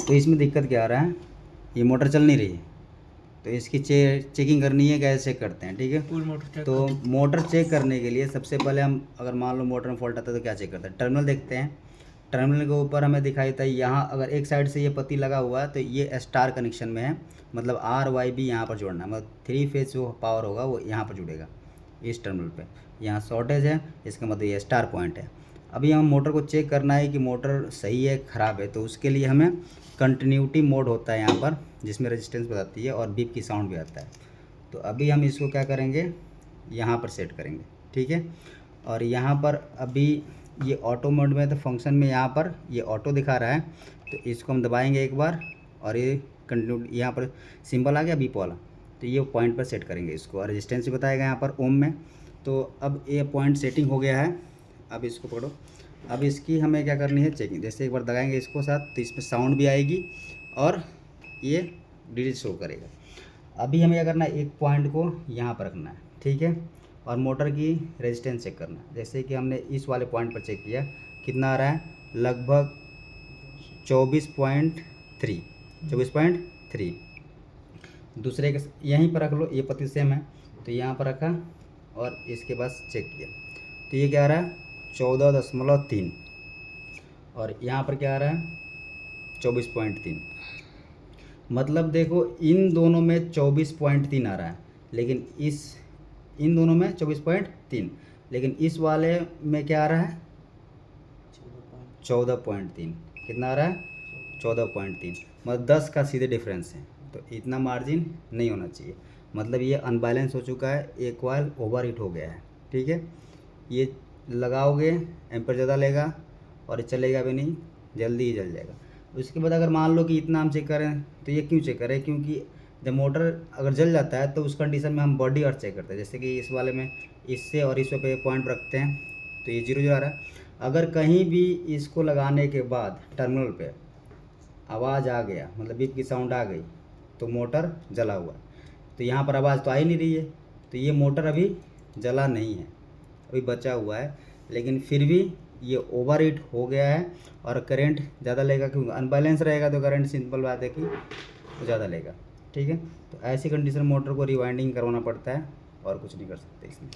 तो इसमें दिक्कत क्या आ रहा है, ये मोटर चल नहीं रही है, तो इसकी चेकिंग करनी है। कैसे चेक करते हैं, ठीक है। फुल मोटर चेक तो मोटर चेक करने के लिए सबसे पहले हम, अगर मान लो मोटर में फॉल्ट आता है तो क्या चेक करते हैं, टर्मिनल देखते हैं। टर्मिनल के ऊपर हमें दिखाई देता है, यहाँ अगर एक साइड से ये पत्ती लगा हुआ है तो ये स्टार कनेक्शन में है, मतलब आर वाई बी यहाँ पर जोड़ना है, मतलब 3 फेज जो पावर होगा वो यहाँ पर जुड़ेगा इस टर्मिनल पे। यहाँ शॉर्टेज है, इसका मतलब ये स्टार पॉइंट है। अभी हम मोटर को चेक करना है कि मोटर सही है ख़राब है, तो उसके लिए हमें कंटिन्यूटी मोड होता है यहाँ पर, जिसमें रेजिस्टेंस बताती है और बीप की साउंड भी आता है। तो अभी हम इसको क्या करेंगे, यहाँ पर सेट करेंगे, ठीक है। और यहाँ पर अभी ये ऑटो मोड में, तो फंक्शन में यहाँ पर ये ऑटो दिखा रहा है, तो इसको हम दबाएंगे एक बार और ये कंटिन्यू, यहाँ पर सिंबल आ गया बीप वाला, तो ये पॉइंट पर सेट करेंगे इसको। और रेजिस्टेंस भी बताएगा यहाँ पर ओम में। तो अब ये पॉइंट सेटिंग हो गया है। अब इसको पकड़ो, अब इसकी हमें क्या करनी है चेकिंग। जैसे एक बार दबाएंगे इसको साथ, तो इसमें साउंड भी आएगी और ये डिजिट शो करेगा। अभी हमें क्या करना है, एक पॉइंट को यहाँ पर रखना है, ठीक है, और मोटर की रेजिस्टेंस चेक करना है। जैसे कि हमने इस वाले पॉइंट पर चेक किया, कितना आ रहा है, लगभग 24.3। दूसरे के यहीं पर रख लो, ये पत्ती सेम है, तो यहाँ पर रखा और इसके बाद चेक किया, तो ये क्या आ रहा है 14.3, और यहाँ पर क्या आ रहा है 24.3। मतलब देखो इन दोनों में 24.3 आ रहा है, लेकिन इन दोनों में 24.3, लेकिन इस वाले में क्या आ रहा है 14.3। कितना आ रहा है 14.3, मतलब 10 का सीधे डिफरेंस है। तो इतना मार्जिन नहीं होना चाहिए, मतलब ये अनबैलेंस हो चुका है, एक कॉइल ओवर हीट हो गया है, ठीक है। ये लगाओगे एम्पर ज़्यादा लेगा और चलेगा भी नहीं, जल्दी ही जल जाएगा। उसके बाद अगर मान लो कि इतना हम चेक करें, तो ये क्यों चेक करें, क्योंकि जब मोटर अगर जल जाता है तो उस कंडीशन में हम बॉडी अर्थ चेक करते हैं। जैसे कि इस वाले में इससे और इस पे पॉइंट रखते हैं, तो ये 0 आ रहा है। अगर कहीं भी इसको लगाने के बाद टर्मिनल पे आवाज़ आ गया, मतलब बीप की साउंड आ गई, तो मोटर जला हुआ है। तो यहाँ पर आवाज़ तो आ ही नहीं रही है, तो ये मोटर अभी जला नहीं है, अभी बचा हुआ है। लेकिन फिर भी ये ओवर हीट हो गया है और करंट ज़्यादा लेगा, क्योंकि अनबैलेंस रहेगा तो करंट सिंपल बात है कि वो ज़्यादा लेगा, ठीक है। तो ऐसी कंडीशन मोटर को रिवाइंडिंग करवाना पड़ता है, और कुछ नहीं कर सकते इसमें।